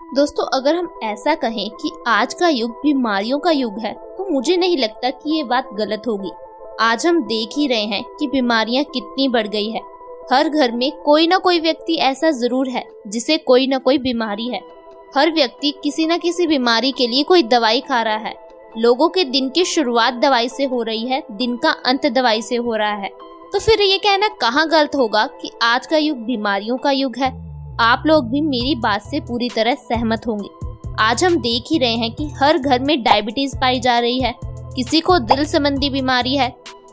दोस्तों, अगर हम ऐसा कहें कि आज का युग बीमारियों का युग है तो मुझे नहीं लगता कि ये बात गलत होगी। आज हम देख ही रहे हैं कि बीमारियां कितनी बढ़ गई है। हर घर में कोई ना कोई व्यक्ति ऐसा जरूर है जिसे कोई ना कोई बीमारी है। हर व्यक्ति किसी न किसी बीमारी के लिए कोई दवाई खा रहा है। लोगों के दिन की शुरुआत दवाई से हो रही है, दिन का अंत दवाई से हो रहा है। तो फिर ये कहना कहाँ गलत होगा कि आज का युग बीमारियों का युग है। आप लोग भी मेरी बात से पूरी तरह सहमत होंगे। आज हम देख ही रहे हैं कि हर घर में डायबिटीज पाई जा रही है, किसी को दिल संबंधी बीमारी है,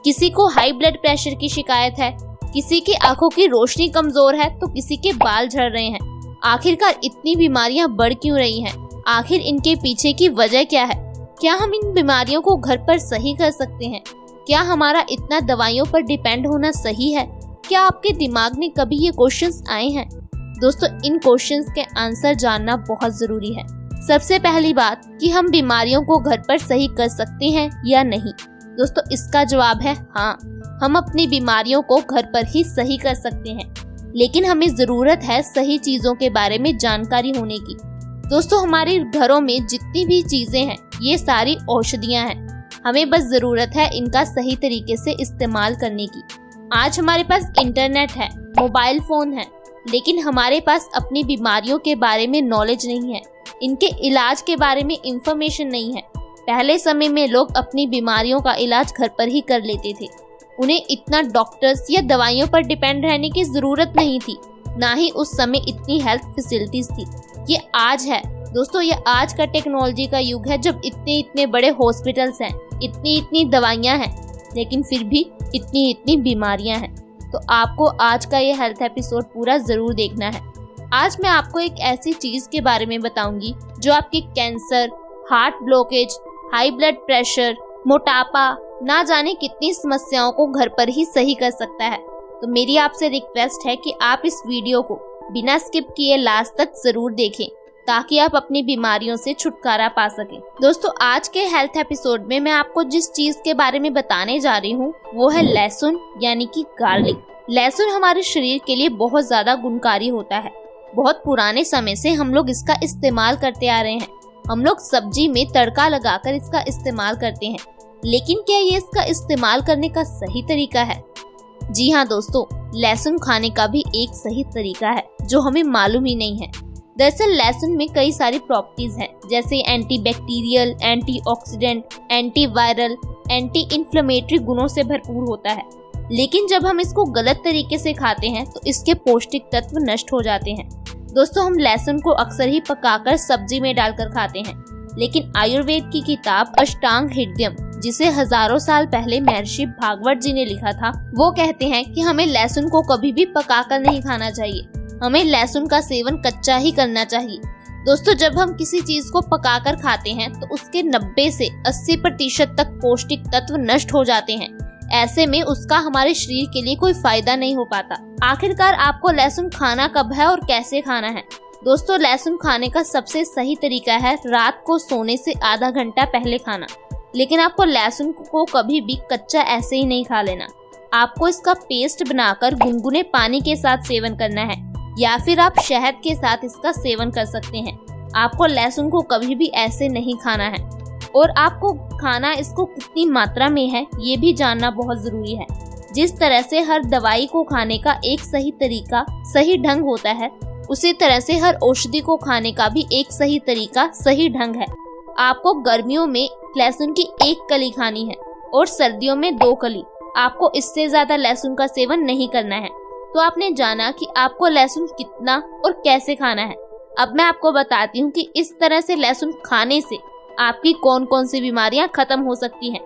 किसी को हाई ब्लड प्रेशर की शिकायत है, किसी की आंखों की रोशनी कमजोर है तो किसी के बाल झड़ रहे हैं। आखिरकार इतनी बीमारियां बढ़ क्यों रही हैं? आखिर इनके पीछे की वजह क्या है? क्या हम इन बीमारियों को घर पर सही कर सकते हैं? क्या हमारा इतना दवाइयों पर डिपेंड होना सही है? क्या आपके दिमाग में कभी ये क्वेश्चंस आए हैं? दोस्तों, इन क्वेश्चंस के आंसर जानना बहुत जरूरी है। सबसे पहली बात कि हम बीमारियों को घर पर सही कर सकते हैं या नहीं। दोस्तों, इसका जवाब है हाँ, हम अपनी बीमारियों को घर पर ही सही कर सकते हैं, लेकिन हमें जरूरत है सही चीजों के बारे में जानकारी होने की। दोस्तों, हमारे घरों में जितनी भी चीजें हैं ये सारी औषधियां हैं। हमें बस जरूरत है इनका सही तरीके से इस्तेमाल करने की। आज हमारे पास इंटरनेट है, मोबाइल फोन है, लेकिन हमारे पास अपनी बीमारियों के बारे में नॉलेज नहीं है, इनके इलाज के बारे में इंफॉर्मेशन नहीं है। पहले समय में लोग अपनी बीमारियों का इलाज घर पर ही कर लेते थे। उन्हें इतना डॉक्टर्स या दवाइयों पर डिपेंड रहने की जरूरत नहीं थी, ना ही उस समय इतनी हेल्थ फैसिलिटीज थी। ये आज है दोस्तों, ये आज का टेक्नोलॉजी का युग है जब इतने बड़े हॉस्पिटल्स हैं, इतनी दवाइयाँ हैं, लेकिन फिर भी इतनी बीमारियाँ हैं। तो आपको आज का ये हेल्थ एपिसोड पूरा जरूर देखना है। आज मैं आपको एक ऐसी चीज के बारे में बताऊंगी जो आपकी cancer, heart blockage, high blood pressure, मोटापा, ना जाने कितनी समस्याओं को घर पर ही सही कर सकता है। तो मेरी आपसे रिक्वेस्ट है कि आप इस वीडियो को बिना स्किप किए लास्ट तक जरूर देखें ताकि आप अपनी बीमारियों से छुटकारा पा सकें। दोस्तों, आज के हेल्थ एपिसोड में मैं आपको जिस चीज के बारे में बताने जा रही हूँ वो है लहसुन, यानी कि गार्लिक। लहसुन हमारे शरीर के लिए बहुत ज्यादा गुणकारी होता है। बहुत पुराने समय से हम लोग इसका इस्तेमाल करते आ रहे हैं। हम लोग सब्जी में तड़का लगाकर इसका इस्तेमाल करते हैं, लेकिन क्या ये इसका इस्तेमाल करने का सही तरीका है? जी हाँ दोस्तों, लहसुन खाने का भी एक सही तरीका है जो हमें मालूम ही नहीं है। दरअसल लहसुन में कई सारी प्रॉपर्टीज हैं, जैसे antibacterial, antioxidant, antiviral, anti inflammatory गुणों से भरपूर होता है। लेकिन जब हम इसको गलत तरीके से खाते हैं तो इसके पौष्टिक तत्व नष्ट हो जाते हैं। दोस्तों, हम लहसुन को अक्सर ही पकाकर सब्जी में डालकर खाते हैं, लेकिन आयुर्वेद की किताब अष्टांग हृदयम, जिसे हजारों साल पहले महर्षि भागवत जी ने लिखा था, वो कहते हैं कि हमें लहसुन को कभी भी पकाकर नहीं खाना चाहिए। हमें लहसुन का सेवन कच्चा ही करना चाहिए। दोस्तों, जब हम किसी चीज को पकाकर खाते हैं तो उसके 90 से 80% तक पौष्टिक तत्व नष्ट हो जाते हैं। ऐसे में उसका हमारे शरीर के लिए कोई फायदा नहीं हो पाता। आखिरकार आपको लहसुन खाना कब है और कैसे खाना है? दोस्तों, लहसुन खाने का सबसे सही तरीका है रात को सोने से आधा घंटा पहले खाना। लेकिन आपको लहसुन को कभी भी कच्चा ऐसे ही नहीं खा लेना। आपको इसका पेस्ट बनाकर गुनगुने पानी के साथ सेवन करना है, या फिर आप शहद के साथ इसका सेवन कर सकते हैं। आपको लहसुन को कभी भी ऐसे नहीं खाना है, और आपको खाना इसको कितनी मात्रा में है ये भी जानना बहुत जरूरी है। जिस तरह से हर दवाई को खाने का एक सही तरीका, सही ढंग होता है, उसी तरह से हर औषधि को खाने का भी एक सही तरीका, सही ढंग है। आपको गर्मियों में लहसुन की 1 कली खानी है और सर्दियों में 2 कली। आपको इससे ज्यादा लहसुन का सेवन नहीं करना है। तो आपने जाना कि आपको लहसुन कितना और कैसे खाना है। अब मैं आपको बताती हूँ कि इस तरह से लहसुन खाने से आपकी कौन कौन सी बीमारियां खत्म हो सकती हैं।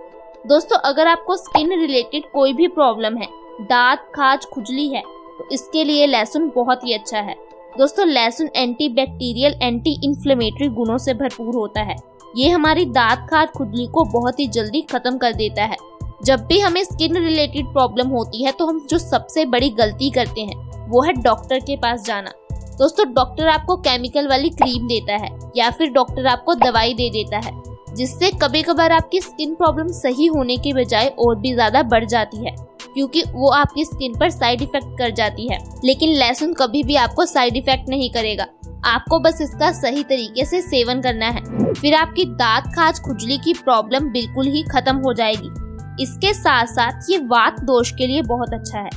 दोस्तों, अगर आपको स्किन रिलेटेड कोई भी प्रॉब्लम है, दांत, खाज, खुजली है, तो इसके लिए लहसुन बहुत ही अच्छा है। दोस्तों, लहसुन एंटीबैक्टीरियल, एंटी इन्फ्लेमेटरी गुणों से भरपूर होता है। ये हमारी दांत, खाज, खुजली को बहुत ही जल्दी खत्म कर देता है। जब भी हमें स्किन रिलेटेड प्रॉब्लम होती है तो हम जो सबसे बड़ी गलती करते हैं वो है डॉक्टर के पास जाना। दोस्तों, डॉक्टर आपको केमिकल वाली क्रीम देता है या फिर डॉक्टर आपको दवाई दे देता है, जिससे कभी कभार आपकी स्किन प्रॉब्लम सही होने के बजाय और भी ज्यादा बढ़ जाती है। क्योंकि वो आपकी स्किन पर साइड इफेक्ट कर जाती है। लेकिन लहसुन कभी भी आपको साइड इफेक्ट नहीं करेगा, आपको बस इसका सही तरीके से सेवन करना है, फिर आपकी दांत खाज खुजली की प्रॉब्लम बिल्कुल ही खत्म हो जाएगी। इसके साथ साथ ये वात दोष के लिए बहुत अच्छा है।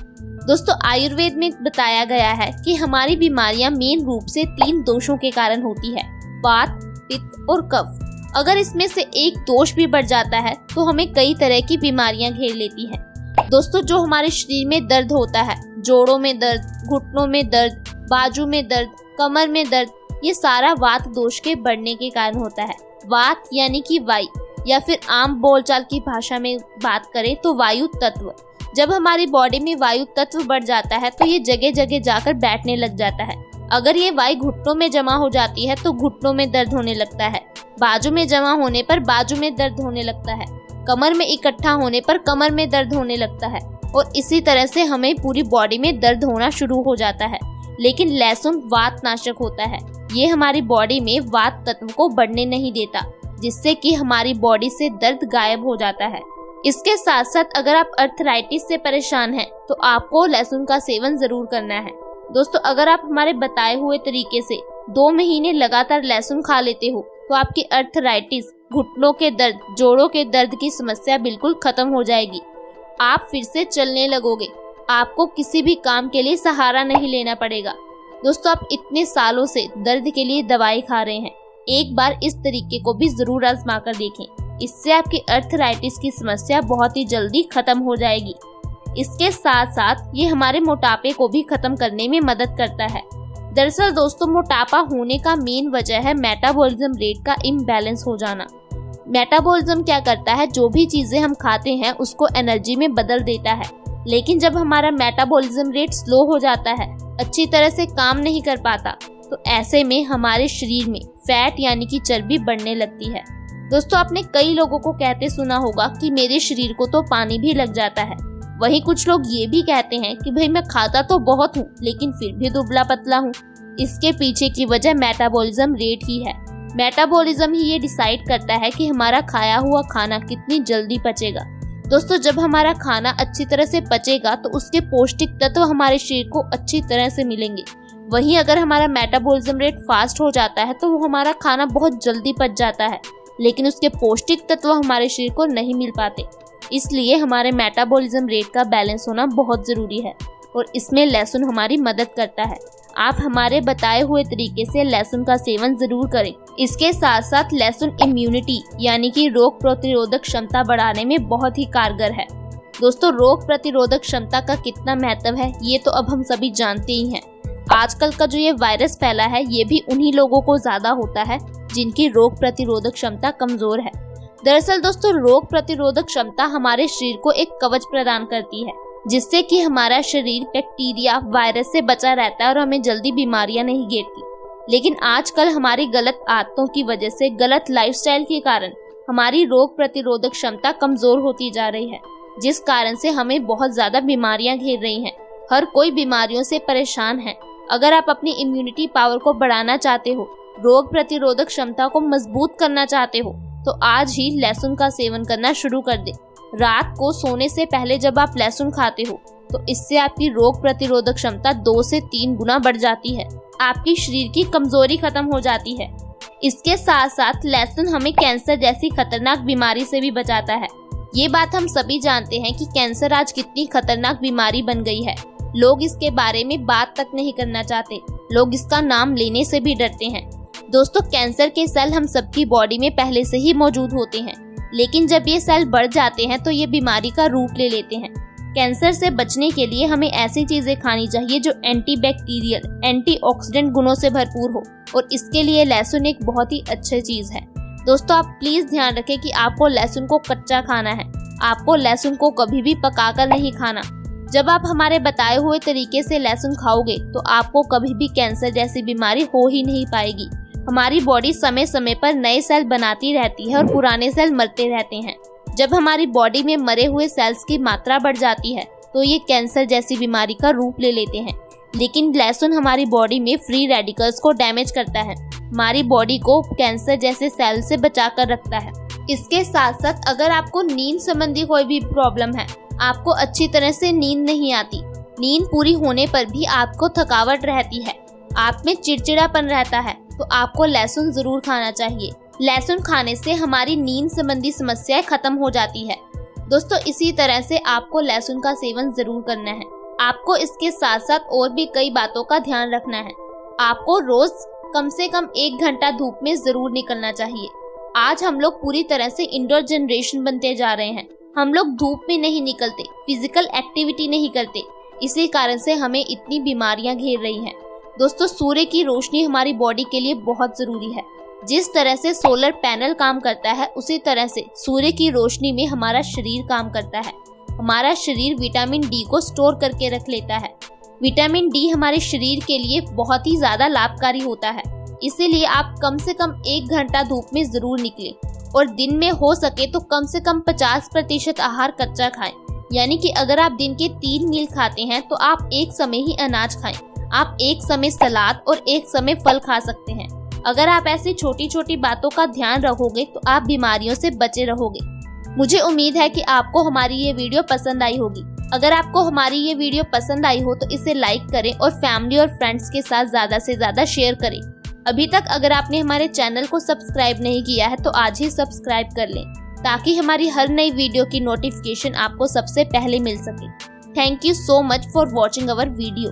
दोस्तों, आयुर्वेद में बताया गया है कि हमारी बीमारियां मेन रूप से 3 दोषों के कारण होती है, वात, पित्त और कफ। अगर इसमें से एक दोष भी बढ़ जाता है तो हमें कई तरह की बीमारियां घेर लेती हैं। दोस्तों, जो हमारे शरीर में दर्द होता है, जोड़ों में दर्द, घुटनों में दर्द, बाजू में दर्द, कमर में दर्द, ये सारा वात दोष के बढ़ने के कारण होता है। वात यानी कि वायु, या फिर आम बोलचाल की भाषा में बात करें तो वायु तत्व। जब हमारी बॉडी में वायु तत्व बढ़ जाता है तो ये जगह जगह जाकर बैठने लग जाता है। अगर ये वायु घुटनों में जमा हो जाती है तो घुटनों में दर्द होने लगता है, बाजू में जमा होने पर बाजू में दर्द होने लगता है, कमर में इकट्ठा होने पर कमर में दर्द होने लगता है, और इसी तरह से हमें पूरी बॉडी में दर्द होना शुरू हो जाता है। लेकिन लहसुन वात नाशक होता है, ये हमारी बॉडी में वात तत्व को बढ़ने नहीं देता, जिससे कि हमारी बॉडी से दर्द गायब हो जाता है। इसके साथ साथ अगर आप अर्थराइटिस से परेशान हैं तो आपको लहसुन का सेवन जरूर करना है। दोस्तों, अगर आप हमारे बताए हुए तरीके से 2 महीने लगातार लहसुन खा लेते हो तो आपकी अर्थराइटिस, घुटनों के दर्द, जोड़ों के दर्द की समस्या बिल्कुल खत्म हो जाएगी। आप फिर से चलने लगोगे, आपको किसी भी काम के लिए सहारा नहीं लेना पड़ेगा। दोस्तों, आप इतने सालों से दर्द के लिए दवाई खा रहे हैं, एक बार इस तरीके को भी जरूर आजमा कर देखें। इससे आपकी अर्थराइटिस की समस्या बहुत ही जल्दी खत्म हो जाएगी। इसके साथ साथ ये हमारे मोटापे को भी खत्म करने में मदद करता है। दरअसल दोस्तों, मोटापा होने का मेन वजह है मेटाबॉलिज्म रेट का इम्बैलेंस हो जाना। मेटाबॉलिज्म क्या करता है, जो भी चीजें हम खाते हैं उसको एनर्जी में बदल देता है। लेकिन जब हमारा मेटाबॉलिज्म रेट स्लो हो जाता है, अच्छी तरह से काम नहीं कर पाता, तो ऐसे में हमारे शरीर में फैट यानी कि चर्बी बढ़ने लगती है। दोस्तों, आपने कई लोगों को कहते सुना होगा कि मेरे शरीर को तो पानी भी लग जाता है। वहीं कुछ लोग ये भी कहते हैं कि भाई मैं खाता तो बहुत हूँ लेकिन फिर भी दुबला पतला हूँ। इसके पीछे की वजह मेटाबॉलिज्म रेट ही है। मेटाबॉलिज्म ही ये डिसाइड करता है कि हमारा खाया हुआ खाना कितनी जल्दी पचेगा। दोस्तों, जब हमारा खाना अच्छी तरह से पचेगा तो उसके पौष्टिक तत्व हमारे शरीर को अच्छी तरह से मिलेंगे। वहीं अगर हमारा मेटाबॉलिज्म रेट फास्ट हो जाता है तो वो हमारा खाना बहुत जल्दी पच जाता है, लेकिन उसके पौष्टिक तत्व हमारे शरीर को नहीं मिल पाते। इसलिए हमारे मेटाबॉलिज्म रेट का बैलेंस होना बहुत ज़रूरी है और इसमें लहसुन हमारी मदद करता है। आप हमारे बताए हुए तरीके से लहसुन का सेवन ज़रूर करें। इसके साथ साथ लहसुन इम्यूनिटी यानी कि रोग प्रतिरोधक क्षमता बढ़ाने में बहुत ही कारगर है। दोस्तों, रोग प्रतिरोधक क्षमता का कितना महत्व है ये तो अब हम सभी जानते ही हैं। आजकल का जो ये वायरस फैला है ये भी उन्हीं लोगों को ज़्यादा होता है जिनकी रोग प्रतिरोधक क्षमता कमज़ोर है। दरअसल दोस्तों, रोग प्रतिरोधक क्षमता हमारे शरीर को एक कवच प्रदान करती है, जिससे कि हमारा शरीर बैक्टीरिया, वायरस से बचा रहता है और हमें जल्दी बीमारियां नहीं घेरती। लेकिन आजकल हमारी गलत आदतों की वजह से, गलत लाइफस्टाइल के कारण हमारी रोग प्रतिरोधक क्षमता कमज़ोर होती जा रही है, जिस कारण से हमें बहुत ज़्यादा बीमारियां घेर रही हैं। हर कोई बीमारियों से परेशान है। अगर आप अपनी इम्यूनिटी पावर को बढ़ाना चाहते हो, रोग प्रतिरोधक क्षमता को मजबूत करना चाहते हो, तो आज ही लहसुन का सेवन करना शुरू कर दे। रात को सोने से पहले जब आप लहसुन खाते हो तो इससे आपकी रोग प्रतिरोधक क्षमता 2 से 3 गुना बढ़ जाती है। आपकी शरीर की कमजोरी खत्म हो जाती है। इसके साथ साथ लहसुन हमें कैंसर जैसी खतरनाक बीमारी से भी बचाता है। ये बात हम सभी जानते हैं कि कैंसर आज कितनी खतरनाक बीमारी बन गई है। लोग इसके बारे में बात तक नहीं करना चाहते, लोग इसका नाम लेने से भी डरते हैं। दोस्तों, कैंसर के सेल हम सबकी बॉडी में पहले से ही मौजूद होते हैं, लेकिन जब ये सेल बढ़ जाते हैं तो ये बीमारी का रूप ले लेते हैं। कैंसर से बचने के लिए हमें ऐसी चीजें खानी चाहिए जो एंटीबैक्टीरियल, एंटीऑक्सीडेंट गुणों से भरपूर हो, और इसके लिए लहसुन एक बहुत ही अच्छी चीज है। दोस्तों, आप प्लीज ध्यान रखें कि आपको लहसुन को कच्चा खाना है, आपको लहसुन को कभी भी पकाकर नहीं खाना। जब आप हमारे बताए हुए तरीके से लहसुन खाओगे तो आपको कभी भी कैंसर जैसी बीमारी हो ही नहीं पाएगी। हमारी बॉडी समय समय पर नए सेल बनाती रहती है और पुराने सेल मरते रहते हैं। जब हमारी बॉडी में मरे हुए सेल्स की मात्रा बढ़ जाती है तो ये कैंसर जैसी बीमारी का रूप ले लेते हैं। लेकिन लहसुन हमारी बॉडी में फ्री रेडिकल्स को डैमेज करता है, हमारी बॉडी को कैंसर जैसे सेल से बचा कर रखता है। इसके साथ साथ अगर आपको नींद संबंधी कोई भी प्रॉब्लम है, आपको अच्छी तरह से नींद नहीं आती, नींद पूरी होने पर भी आपको थकावट रहती है, आप में चिड़चिड़ापन रहता है, तो आपको लहसुन जरूर खाना चाहिए। लहसुन खाने से हमारी नींद संबंधी समस्याएं खत्म हो जाती है। दोस्तों, इसी तरह से आपको लहसुन का सेवन जरूर करना है। आपको इसके साथ साथ और भी कई बातों का ध्यान रखना है। आपको रोज कम से कम 1 घंटा धूप में जरूर निकलना चाहिए। आज हम लोग पूरी तरह से इंडोर जनरेशन बनते जा रहे हैं। हम लोग धूप में नहीं निकलते, फिजिकल एक्टिविटी नहीं करते, इसी कारण से हमें इतनी बीमारियां घेर रही हैं। दोस्तों, सूर्य की रोशनी हमारी बॉडी के लिए बहुत जरूरी है। जिस तरह से सोलर पैनल काम करता है, उसी तरह से सूर्य की रोशनी में हमारा शरीर काम करता है। हमारा शरीर विटामिन डी को स्टोर करके रख लेता है। विटामिन डी हमारे शरीर के लिए बहुत ही ज्यादा लाभकारी होता है। इसीलिए आप कम से कम 1 घंटा धूप में जरूर निकलें और दिन में हो सके तो कम से कम 50% आहार कच्चा खाएं। यानी कि अगर आप दिन के 3 मील खाते हैं तो आप एक समय ही अनाज खाएं। आप एक समय सलाद और एक समय फल खा सकते हैं। अगर आप ऐसी छोटी छोटी बातों का ध्यान रखोगे तो आप बीमारियों से बचे रहोगे। मुझे उम्मीद है कि आपको हमारी ये वीडियो पसंद आई होगी। अगर आपको हमारी ये वीडियो पसंद आई हो तो इसे लाइक करें और फैमिली और फ्रेंड्स के साथ ज़्यादा से ज़्यादा शेयर करें। अभी तक अगर आपने हमारे चैनल को सब्सक्राइब नहीं किया है तो आज ही सब्सक्राइब कर लें, ताकि हमारी हर नई वीडियो की नोटिफिकेशन आपको सबसे पहले मिल सके। Thank you so much for watching our video.